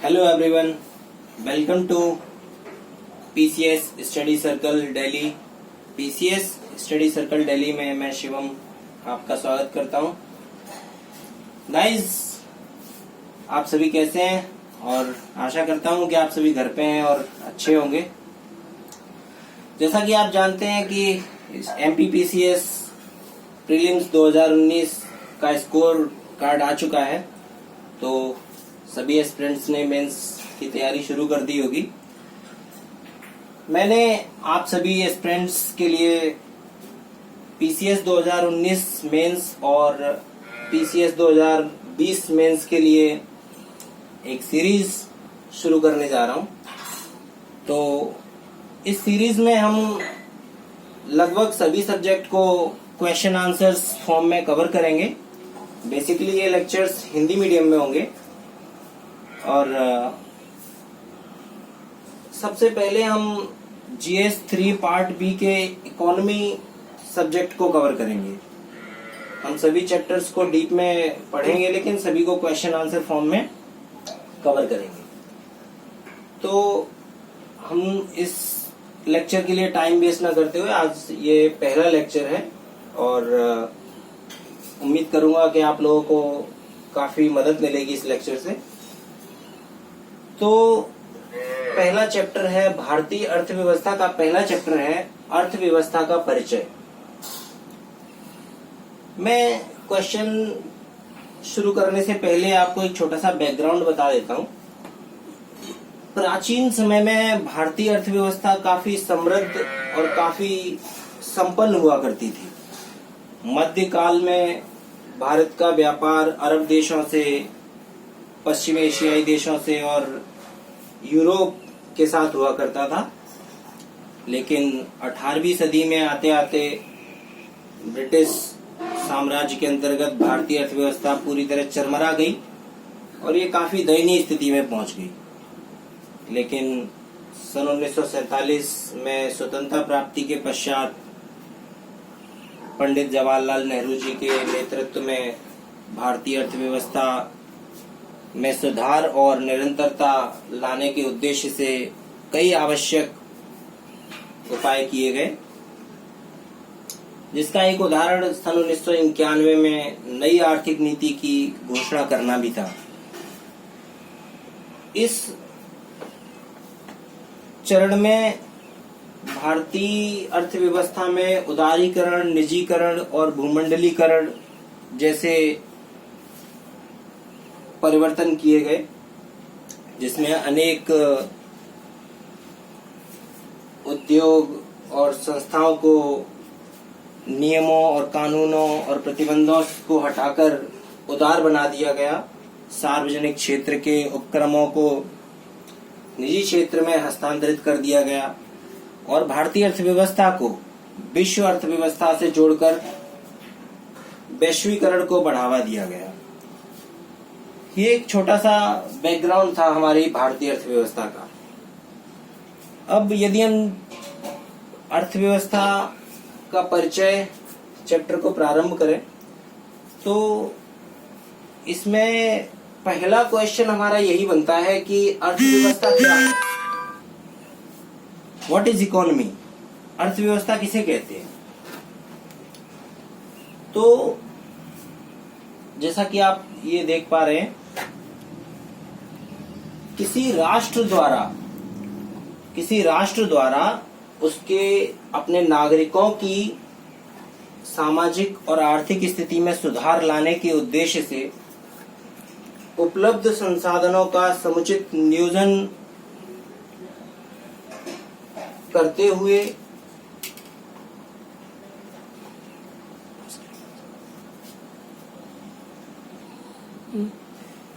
Hello everyone, welcome to PCS study circle Delhi. PCS study circle Delhi में मैं शिवम आपका स्वागत करता हूं। गाइस, आप सभी कैसे हैं? और आशा करता हूं कि आप सभी घर पे हैं और अच्छे होंगे। जैसा कि आप जानते हैं कि एमपीपीसीएस प्रीलिम्स 2019 का स्कोर कार्ड आ चुका है, तो सभी एस्पिरेंट्स ने मेंस की तैयारी शुरू कर दी होगी। मैंने आप सभी एस्पिरेंट्स के लिए पीसीएस 2019 मेंस और पीसीएस 2020 मेंस के लिए एक सीरीज शुरू करने जा रहा हूं। तो इस सीरीज में हम लगभग सभी सब्जेक्ट को क्वेश्चन आंसर्स फॉर्म में कवर करेंगे। बेसिकली ये लेक्चर्स हिंदी मीडियम में होंगे और सबसे पहले हम जीएस 3 पार्ट बी के इकोनॉमी सब्जेक्ट को कवर करेंगे। हम सभी चैप्टर्स को डीप में पढ़ेंगे, लेकिन सभी को क्वेश्चन आंसर फॉर्म में कवर करेंगे। तो हम इस लेक्चर के लिए टाइम वेस्ट ना करते हुए आज ये पहला लेक्चर है और उम्मीद करूंगा कि आप लोगों को काफी मदद मिलेगी इस लेक्चर से। तो पहला चैप्टर है भारतीय अर्थव्यवस्था का पहला चैप्टर है अर्थव्यवस्था का परिचय। मैं क्वेश्चन शुरू करने से पहले आपको एक छोटा सा बैकग्राउंड बता देता हूं। प्राचीन समय में भारतीय अर्थव्यवस्था काफी समृद्ध और काफी संपन्न हुआ करती थी। मध्यकाल में भारत का व्यापार अरब देशों से, पश्चिम एशियाई देशों से और यूरोप के साथ हुआ करता था, लेकिन 18वीं सदी में आते आते ब्रिटिश साम्राज्य के अंतर्गत भारतीय अर्थव्यवस्था पूरी तरह चरमरा गई और ये काफी दयनीय स्थिति में पहुंच गई। लेकिन सन 1947 में स्वतंत्रता प्राप्ति के पश्चात पंडित जवाहरलाल नेहरू जी के नेतृत्व में भारतीय अर्थव्यवस्था में सुधार और निरंतरता लाने के उद्देश्य से कई आवश्यक उपाय किए गए, जिसका एक उदाहरण सन 1991 में नई आर्थिक नीति की घोषणा करना भी था। इस चरण में भारतीय अर्थव्यवस्था में उदारीकरण, निजीकरण और भूमंडलीकरण जैसे परिवर्तन किए गए, जिसमें अनेक उद्योग और संस्थाओं को नियमों और कानूनों और प्रतिबंधों को हटाकर उदार बना दिया गया। सार्वजनिक क्षेत्र के उपक्रमों को निजी क्षेत्र में हस्तांतरित कर दिया गया और भारतीय अर्थव्यवस्था को विश्व अर्थव्यवस्था से जोड़कर वैश्वीकरण को बढ़ावा दिया गया। ये एक छोटा सा बैकग्राउंड था हमारी भारतीय अर्थव्यवस्था का। अब यदि हम अर्थव्यवस्था का परिचय चैप्टर को प्रारंभ करें तो इसमें पहला क्वेश्चन हमारा यही बनता है कि अर्थव्यवस्था क्या है। What is economy? अर्थव्यवस्था किसे कहते हैं? तो जैसा कि आप ये देख पा रहे हैं, किसी राष्ट्र द्वारा उसके अपने नागरिकों की सामाजिक और आर्थिक स्थिति में सुधार लाने के उद्देश्य से उपलब्ध संसाधनों का समुचित नियोजन करते हुए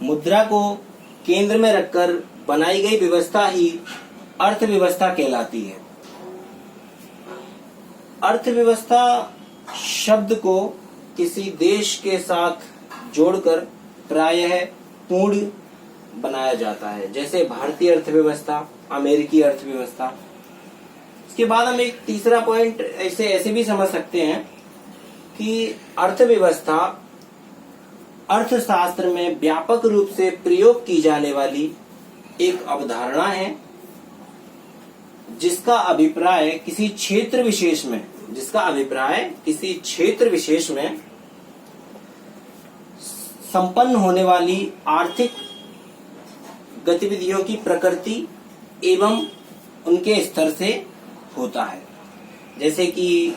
मुद्रा को केंद्र में रखकर बनाई गई व्यवस्था ही अर्थव्यवस्था कहलाती है। अर्थव्यवस्था शब्द को किसी देश के साथ जोड़कर प्रायः पूर्ण बनाया जाता है, जैसे भारतीय अर्थव्यवस्था, अमेरिकी अर्थव्यवस्था। इसके बाद हम एक तीसरा पॉइंट ऐसे भी समझ सकते हैं कि अर्थव्यवस्था अर्थशास्त्र में व्यापक रूप से प्रयोग की जाने वाली एक अवधारणा है जिसका अभिप्राय किसी क्षेत्र विशेष में संपन्न होने वाली आर्थिक गतिविधियों की प्रकृति एवं उनके स्तर से होता है। जैसे कि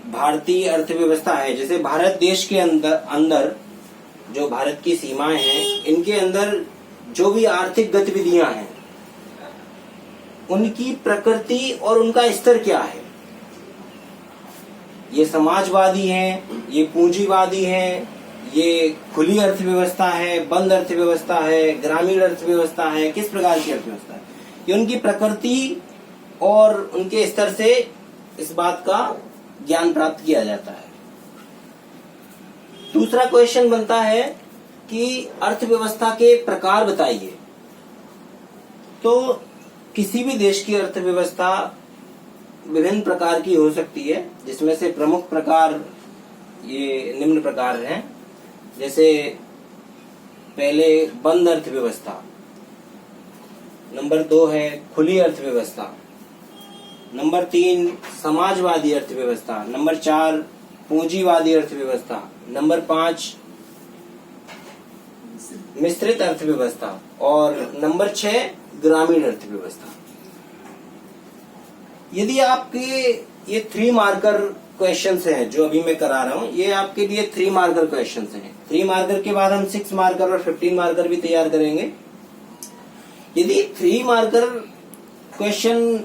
भारतीय अर्थव्यवस्था है, जैसे भारत देश के अंदर जो भारत की सीमाएं हैं, इनके अंदर जो भी आर्थिक गतिविधियां हैं उनकी प्रकृति और उनका स्तर क्या है। ये समाजवादी है, ये पूंजीवादी है, ये खुली अर्थव्यवस्था है, बंद अर्थव्यवस्था है, ग्रामीण अर्थव्यवस्था है, किस प्रकार की अर्थव्यवस्था है, ये उनकी प्रकृति और उनके स्तर से इस बात का ज्ञान प्राप्त किया जाता है। दूसरा क्वेश्चन बनता है कि अर्थव्यवस्था के प्रकार बताइए। तो किसी भी देश की अर्थव्यवस्था विभिन्न प्रकार की हो सकती है, जिसमें से प्रमुख प्रकार ये निम्न प्रकार हैं। जैसे पहले बंद अर्थव्यवस्था, नंबर 2 है खुली अर्थव्यवस्था, नंबर 3 समाजवादी अर्थव्यवस्था, नंबर 4 पूंजीवादी अर्थव्यवस्था, नंबर 5 मिश्रित अर्थव्यवस्था और नंबर 6 ग्रामीण अर्थव्यवस्था। यदि आपके ये 3 मार्कर क्वेश्चंस हैं जो अभी मैं करा रहा हूं, ये आपके लिए 3 मार्कर क्वेश्चंस हैं। 3 मार्कर के बाद हम 6 मार्कर और 15 मार्कर भी तैयार करेंगे। यदि 3 मार्कर क्वेश्चन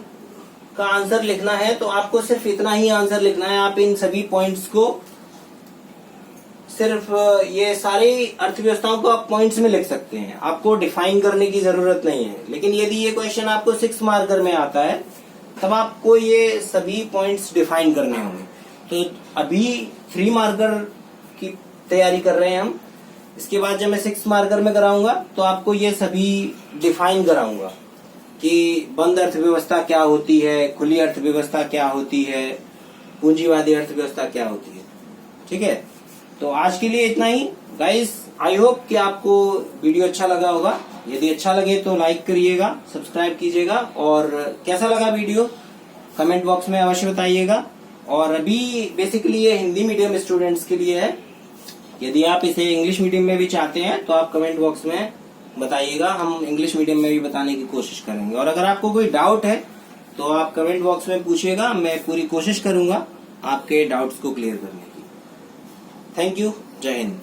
का आंसर लिखना है तो आपको सिर्फ इतना ही आंसर लिखना है। आप इन सभी पॉइंट्स को सिर्फ ये सारी अर्थव्यवस्थाओं को आप पॉइंट्स में लिख सकते हैं, आपको डिफाइन करने की जरूरत नहीं है। लेकिन यदि ये क्वेश्चन आपको 6 मार्कर में आता है तब आपको ये सभी पॉइंट्स डिफाइन करने होंगे। तो अभी 3 मार्कर की तैयारी कर रहे हैं हम। इसके बाद जब मैं 6 मार्कर में कराऊंगा तो आपको ये सभी डिफाइन कराऊंगा कि बंद अर्थव्यवस्था क्या होती है, खुली अर्थव्यवस्था क्या होती है, पूंजीवादी अर्थव्यवस्था क्या होती है। ठीक है, तो आज के लिए इतना ही गाइस। आई होप कि आपको वीडियो अच्छा लगा होगा। यदि अच्छा लगे तो लाइक करिएगा, सब्सक्राइब कीजिएगा और कैसा लगा वीडियो कमेंट बॉक्स में अवश्य बताइएगा। और अभी बेसिकली ये हिंदी मीडियम स्टूडेंट्स के लिए है। यदि आप इसे इंग्लिश मीडियम में भी चाहते हैं तो आप कमेंट बॉक्स में बताइएगा, हम इंग्लिश मीडियम में भी बताने की कोशिश करेंगे। और अगर आपको कोई डाउट है तो आप कमेंट बॉक्स में पूछिएगा, मैं पूरी कोशिश करूंगा आपके डाउट्स को क्लियर करने की। थैंक यू, जय हिंद।